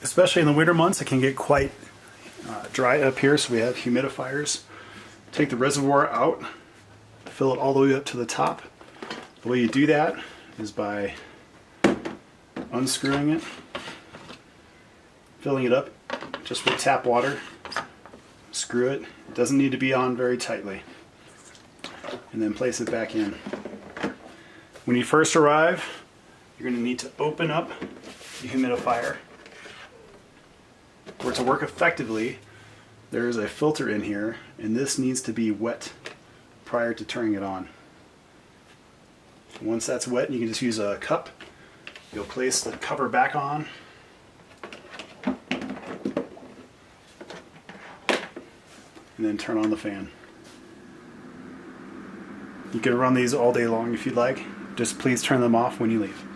Especially in the winter months, it can get quite dry up here, so we have humidifiers. Take the reservoir out, fill it all the way up to the top. The way you do that is by unscrewing it, filling it up just with tap water, screw it. It doesn't need to be on very tightly, and then place it back in. When you first arrive, you're going to need to open up the humidifier. For it to work effectively, there is a filter in here, and this needs to be wet prior to turning it on. Once that's wet, you can just use a cup. You'll place the cover back on, and then turn on the fan. You can run these all day long if you'd like. Just please turn them off when you leave.